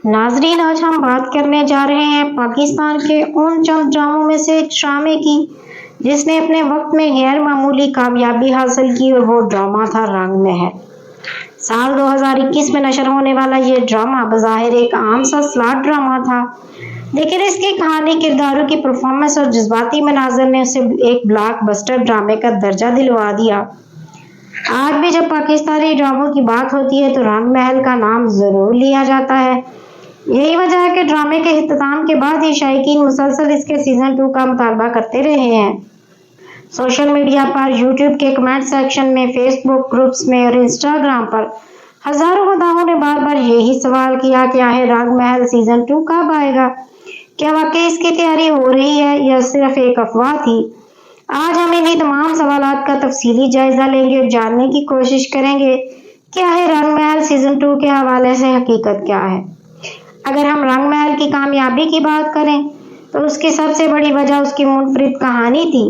ناظرین، آج ہم بات کرنے جا رہے ہیں پاکستان کے ان چند ڈراموں میں سے ایک ڈرامے کی جس نے اپنے وقت میں غیر معمولی کامیابی حاصل کی، اور وہ ڈرامہ تھا رنگ محل۔ سال 2021 میں نشر ہونے والا یہ ڈرامہ بظاہر ایک عام سا سلاٹ ڈرامہ تھا، لیکن اس کی کہانی، کرداروں کی پرفارمنس اور جذباتی مناظر نے اسے ایک بلاک بسٹر ڈرامے کا درجہ دلوا دیا۔ آج بھی جب پاکستانی ڈراموں کی بات ہوتی ہے تو رنگ محل کا نام ضرور لیا جاتا ہے۔ یہی وجہ ہے کہ ڈرامے کے اختتام کے بعد ہی شائقین مسلسل اس کے سیزن 2 کا مطالبہ کرتے رہے ہیں۔ سوشل میڈیا پر، یوٹیوب کے کمنٹ سیکشن میں، فیس بک گروپس میں اور انسٹاگرام پر ہزاروں مداحوں نے بار بار یہی سوال کیا کہ آخر رنگ محل سیزن 2 کب آئے گا؟ کیا واقعی اس کی تیاری ہو رہی ہے یا صرف ایک افواہ تھی؟ آج ہم انہی تمام سوالات کا تفصیلی جائزہ لیں گے اور جاننے کی کوشش کریں گے کہ آخر رنگ محل سیزن 2 کے حوالے سے حقیقت کیا ہے۔ اگر ہم رنگ محل کی کامیابی کی بات کریں تو اس کی سب سے بڑی وجہ اس کی منفرد کہانی تھی۔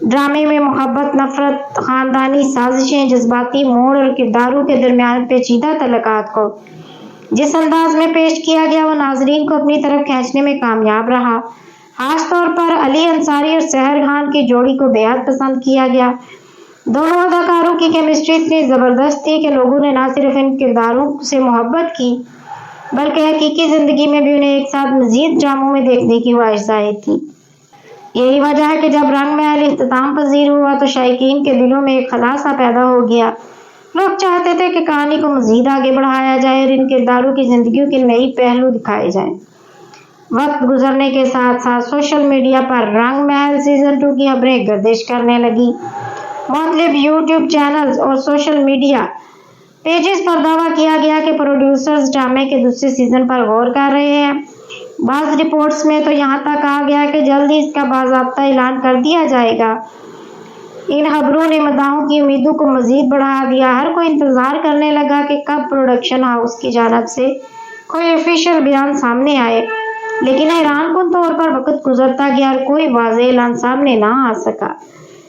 ڈرامے میں محبت، نفرت، خاندانی سازشیں، جذباتی موڑ اور کرداروں کے درمیان پیچیدہ تعلقات کو جس انداز میں پیش کیا گیا وہ ناظرین کو اپنی طرف کھینچنے میں کامیاب رہا۔ خاص طور پر علی انصاری اور سحر خان کی جوڑی کو بے حد پسند کیا گیا۔ دونوں اداکاروں کی کیمسٹری اتنی زبردست تھی کہ لوگوں نے نہ صرف ان کرداروں سے محبت کی بلکہ حقیقی زندگی میں بھی انہیں ایک ساتھ مزید ڈراموں میں دیکھنے کی خواہش ظاہر کی۔ یہی وجہ ہے کہ جب رنگ محل اختتام پذیر ہوا تو شائقین کے دلوں میں ایک خلا سا پیدا ہو گیا۔ لوگ چاہتے تھے کہ کہانی کو مزید آگے بڑھایا جائے اور ان کرداروں کی زندگیوں کے نئی پہلو دکھائے جائیں۔ وقت گزرنے کے ساتھ ساتھ سوشل میڈیا پر رنگ محل سیزن 2 کی خبریں گردش کرنے لگی۔ مختلف یوٹیوب چینلز اور سوشل میڈیا پیجز پر دعویٰ کیا گیا کہ پروڈیوسرز ڈرامے کے دوسرے سیزن پر غور کر رہے ہیں۔ بعض رپورٹس میں تو یہاں تک کہا گیا کہ جلد ہی اس کا باضابطہ اعلان کر دیا جائے گا۔ ان خبروں نے مداحوں کی امیدوں کو مزید بڑھا دیا۔ ہر کوئی انتظار کرنے لگا کہ کب پروڈکشن ہاؤس کی جانب سے کوئی آفیشیل بیان سامنے آئے، لیکن حیران کن طور پر وقت گزرتا گیا اور کوئی واضح اعلان سامنے نہ آ سکا۔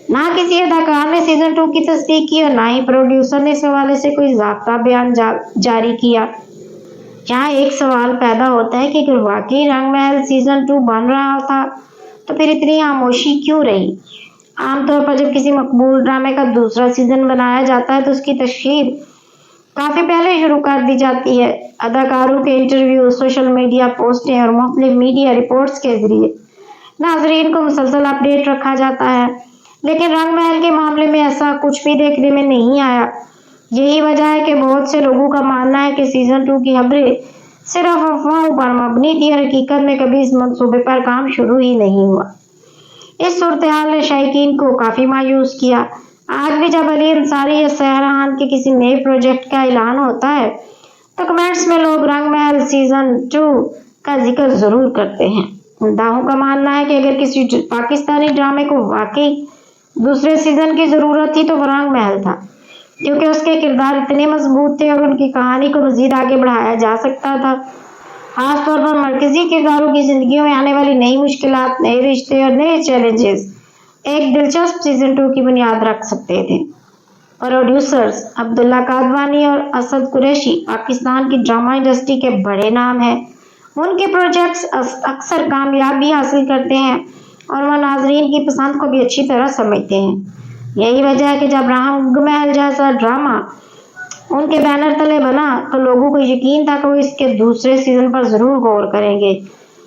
نہ کسی اداکار نے سیزن 2 کی تصدیق کی اور نہ ہی پروڈیوسر نے اس حوالے سے کوئی ضابطہ بیان جاری کیا۔ یہاں ایک سوال پیدا ہوتا ہے کہ اگر واقعی رنگ محل سیزن 2 بن رہا تھا تو پھر اتنی خاموشی کیوں رہی؟ عام طور پر جب کسی مقبول ڈرامے کا دوسرا سیزن بنایا جاتا ہے تو اس کی تشہیر کافی پہلے شروع کر دی جاتی ہے۔ اداکاروں کے انٹرویو، سوشل میڈیا پوسٹیں اور مختلف میڈیا رپورٹس کے ذریعے ناظرین کو مسلسل اپڈیٹ رکھا جاتا ہے، لیکن رنگ محل کے معاملے میں ایسا کچھ بھی دیکھنے میں نہیں آیا۔ یہی وجہ ہے کہ بہت سے لوگوں کا ماننا ہے کہ سیزن 2 کی خبریں صرف افواہوں پر مبنی تھی اور حقیقت میں کبھی اس منصوبے پر کام شروع ہی نہیں ہوا۔ اس صورتحال نے شائقین کو کافی مایوس کیا۔ آج بھی جب علی انصاری یا سحر خان کے کسی نئے پروجیکٹ کا اعلان ہوتا ہے تو کمنٹس میں لوگ رنگ محل سیزن 2 کا ذکر ضرور کرتے ہیں۔ مداحوں کا ماننا ہے کہ اگر کسی پاکستانی ڈرامے کو واقعی دوسرے سیزن کی ضرورت تھی تو وہ رنگ محل تھا، کیونکہ اس کے کردار اتنے مضبوط تھے اور ان کی کہانی کو مزید آگے بڑھایا جا سکتا تھا۔ خاص طور پر مرکزی کرداروں کی زندگیوں میں آنے والی نئی مشکلات، نئے رشتے اور نئے چیلنجز ایک دلچسپ سیزن 2 کی بنیاد رکھ سکتے تھے۔ پروڈیوسرز عبداللہ قادوانی اور اسد قریشی پاکستان کی ڈرامہ انڈسٹری کے بڑے نام ہیں۔ ان کے پروجیکٹس اکثر کامیابی حاصل کرتے ہیں اور وہ ناظرین کی پسند کو بھی اچھی طرح سمجھتے ہیں۔ یہی وجہ ہے کہ جب رنگ محل جیسا ڈرامہ ان کے بینر تلے بنا تو لوگوں کو یقین تھا کہ وہ اس کے دوسرے سیزن پر ضرور غور کریں گے،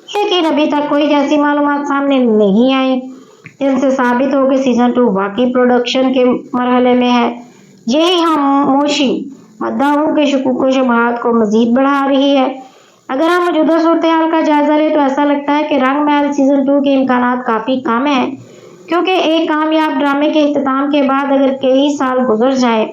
لیکن ابھی تک کوئی ایسی معلومات سامنے نہیں آئی جن سے ثابت ہو کہ سیزن 2 واقعی پروڈکشن کے مرحلے میں ہے۔ یہی خاموشی مداحوں کے شکوک و شبہات کو مزید بڑھا رہی ہے۔ اگر ہم موجودہ صورتحال کا جائزہ لیں تو ایسا لگتا ہے کہ رنگ محل سیزن 2 کے امکانات کافی کم ہیں، کیونکہ ایک کامیاب ڈرامے کے اختتام کے بعد اگر کئی سال گزر جائیں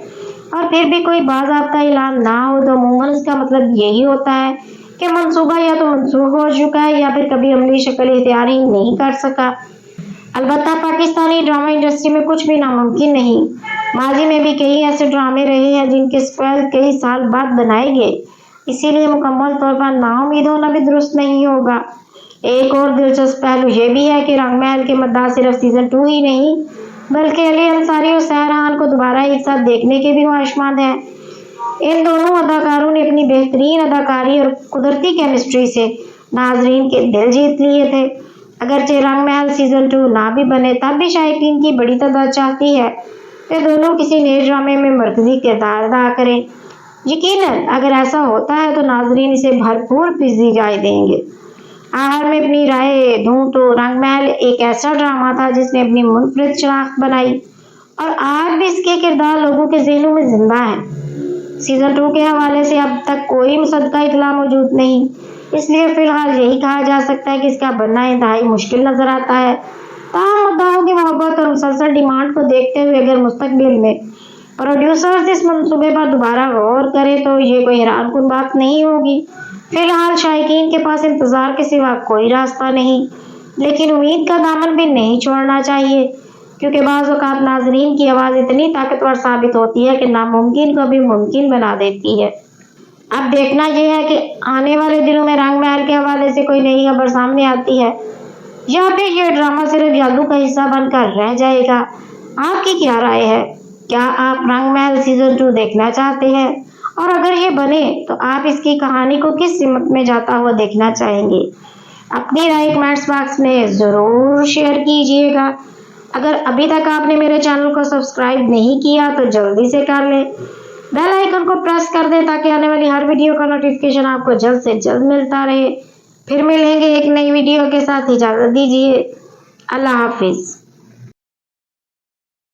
اور پھر بھی کوئی باضابطہ اعلان نہ ہو تو عموماً اس کا مطلب یہی ہوتا ہے کہ منصوبہ یا تو منسوخ ہو چکا ہے یا پھر کبھی عملی شکل اختیار ہی نہیں کر سکا۔ البتہ پاکستانی ڈرامہ انڈسٹری میں کچھ بھی ناممکن نہیں۔ ماضی میں بھی کئی ایسے ڈرامے رہے ہیں جن کے سیکوئل کئی سال بعد بنائے گئے، اسی لیے مکمل طور پر نا امید ہونا بھی درست نہیں ہوگا۔ ایک اور دلچسپ پہلو یہ بھی ہے کہ رنگ محل کے مداح صرف سیزن 2 ہی نہیں بلکہ علی انصاری اور سحر خان کو دوبارہ ایک ساتھ دیکھنے کے بھی خواہشمند ہیں۔ ان دونوں اداکاروں نے اپنی بہترین اداکاری اور قدرتی کیمسٹری سے ناظرین کے دل جیت لیے تھے۔ اگرچہ رنگ محل سیزن 2 نہ بھی بنے، تب بھی شائقین کی بڑی تعداد چاہتی ہے کہ دونوں کسی نئے ڈرامے میں مرکزی کردار ادا کریں۔ یقیناً اگر ایسا ہوتا ہے تو ناظرین اسے بھرپور فضی رائے دیں گے۔ آخر میں اپنی رائے دوں تو رنگ محل ایک ایسا ڈرامہ تھا جس نے اپنی منفرد شناخت بنائی اور آج بھی اس کے کردار لوگوں کے ذہنوں میں زندہ ہیں۔ سیزن 2 کے حوالے سے اب تک کوئی مصدقہ اطلاع موجود نہیں، اس لیے فی الحال یہی کہا جا سکتا ہے کہ اس کا بننا انتہائی مشکل نظر آتا ہے۔ تاہم مداحوں کی محبت اور مسلسل ڈیمانڈ کو دیکھتے ہوئے اگر مستقبل میں پروڈیوسرز اس منصوبے پر دوبارہ غور کریں تو یہ کوئی حیران کن بات نہیں ہوگی۔ فی الحال شائقین کے پاس انتظار کے سوا کوئی راستہ نہیں، لیکن امید کا دامن بھی نہیں چھوڑنا چاہیے، کیونکہ بعض اوقات ناظرین کی آواز اتنی طاقتور ثابت ہوتی ہے کہ ناممکن کو بھی ممکن بنا دیتی ہے۔ اب دیکھنا یہ ہے کہ آنے والے دنوں میں رنگ محل کے حوالے سے کوئی نئی خبر سامنے آتی ہے یا پھر یہ ڈرامہ صرف جادو کا حصہ بن کر رہ جائے گا۔ آپ کی کیا رائے ہے؟ کیا آپ رنگ محل سیزن 2 دیکھنا چاہتے ہیں؟ اور اگر یہ بنے تو آپ اس کی کہانی کو کس سمت میں جاتا ہوا دیکھنا چاہیں گے؟ اپنی رائے کمنٹس باکس میں ضرور شیئر کیجیے گا۔ اگر ابھی تک آپ نے میرے چینل کو سبسکرائب نہیں کیا تو جلدی سے کر لیں، بیل آئیکن کو پریس کر دیں تاکہ آنے والی ہر ویڈیو کا نوٹیفیکیشن آپ کو جلد سے جلد ملتا رہے۔ پھر ملیں گے ایک نئی ویڈیو کے ساتھ، اجازت دیجیے، اللہ حافظ۔